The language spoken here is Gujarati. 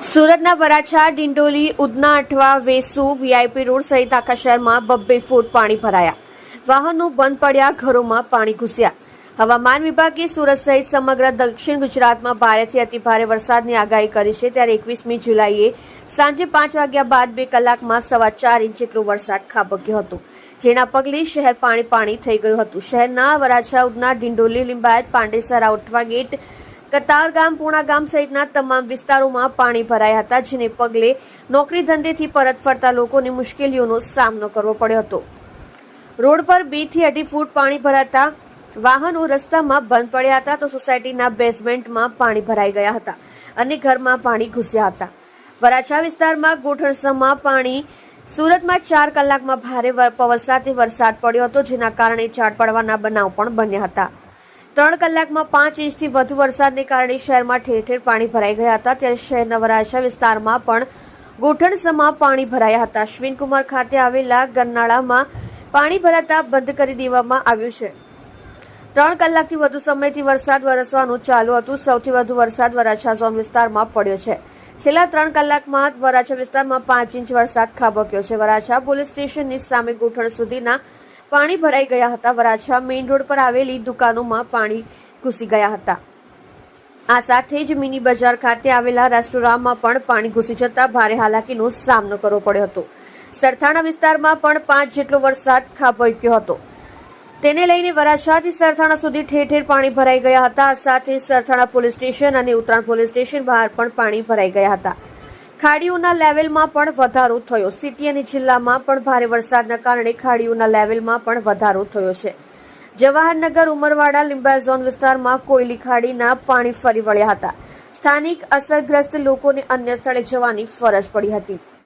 સુરતના વરાછા, ડિંડોલી, ઉધના, અઠવા, વેસુ, વીઆઈપી રોડ સહિત આખા શહેરમાં 2 ફૂટ પાણી ભરાયા. વાહનો બંધ પડ્યા, ઘરોમાં પાણી ઘૂસ્યા. હવામાન વિભાગે સુરત સહિત સમગ્ર દક્ષિણ ગુજરાતમાં ભારેથી અતિભારે વરસાદની આગાહી કરી છે. ત્યારે 21મી જુલાઈએ સાંજે 5 વાગ્યા બાદ 2 કલાકમાં 4.25 ઇંચ જેટલો વરસાદ ખાબક્યો હતો, જેના પગલે શહેર પાણી થઈ ગયું હતું. શહેરના વરાછા, ઉધના, ડિંડોલી, લિંબાયત, પાંડેસરા, ઉઠવા ગેટ, કતારગામ, પૂણાગામ સહિતના તમામ વિસ્તારોમાં પાણી ભરાયા હતા, જેને પગલે નોકરી ધંધેથી પરત ફરતા લોકોને મુશ્કેલીઓનો સામનો કરવો પડ્યો હતો. રોડ પર 2 થી 2.5 ફૂટ પાણી ભરાતા વાહનો રસ્તામાં બંધ પડ્યા હતા, તો સોસાયટીના બેઝમેન્ટમાં પાણી ભરાઈ ગયા હતા અને ઘરમાં પાણી ઘૂસ્યા હતા. વરાછા વિસ્તારમાં ગોઠણસમાં પાણી. સુરતમાં 4 કલાકમાં ભારે પવન સાથે વરસાદ પડ્યો હતો, જેના કારણે ઝાડ પડવાના બનાવ પણ બન્યા હતા. 3 કલાકમાં 5 ઇંચથી વધુ વરસાદને કારણે શહેરમાં ઠેર ઠેર પાણી ભરાઈ ગયા હતા. ત્યારે શહેરના વરાછા વિસ્તારમાં પણ ગોઠણસમાં પાણી ભરાયા હતા. અશ્વિનકુમાર ખાતે આવેલા ગરનાળામાં પાણી ભરાતા બંધ કરી દેવામાં આવ્યું છે. 3 કલાકથી વધુ સમયથી વરસાદ વરસવાનું ચાલુ હતું. સૌથી વધુ વરસાદ વરાછા ઝોન વિસ્તારમાં પડ્યો છે. છેલ્લા 3 કલાકમાં વરાછા વિસ્તારમાં 5 ઇંચ વરસાદ ખાબક્યો છે. વરાછા પોલીસ સ્ટેશનની સામે ગોઠણ સુધીના પાણી ભરાઈ ગયા હતા. વરાછા મેઇન રોડ પર આવેલી દુકાનોમાં પાણી ઘૂસી ગયા હતા. આ સાથે જ મિની બજાર ખાતે આવેલા રેસ્ટોરાંમાં પણ પાણી ઘૂસી જતા ભારે હાલાકીનો સામનો કરવો પડ્યો હતો. સરથાણા વિસ્તારમાં પણ 5 જેટલો વરસાદ ખાબક્યો હતો. તેને લઈને વરાછાથી સરથાણા સુધી ઠેર ઠેર પાણી ભરાઈ ગયા હતા. આ સાથે સરથાણા પોલીસ સ્ટેશન અને ઉત્તરાયણ પોલીસ સ્ટેશન બહાર પણ પાણી ભરાઈ ગયા હતા. ખાડીઓના લેવલમાં પણ વધારો થયો. સિટી અને જિલ્લામાં પણ ભારે વરસાદના કારણે ખાડીઓના લેવલમાં પણ વધારો થયો છે. જવાહરનગર, ઉમરવાડા, લિંબાયત ઝોન વિસ્તારમાં કોયલી ખાડીના પાણી ફરી વળ્યા હતા. સ્થાનિક અસરગ્રસ્ત લોકોને અન્ય સ્થળે જવાની ફરજ પડી હતી.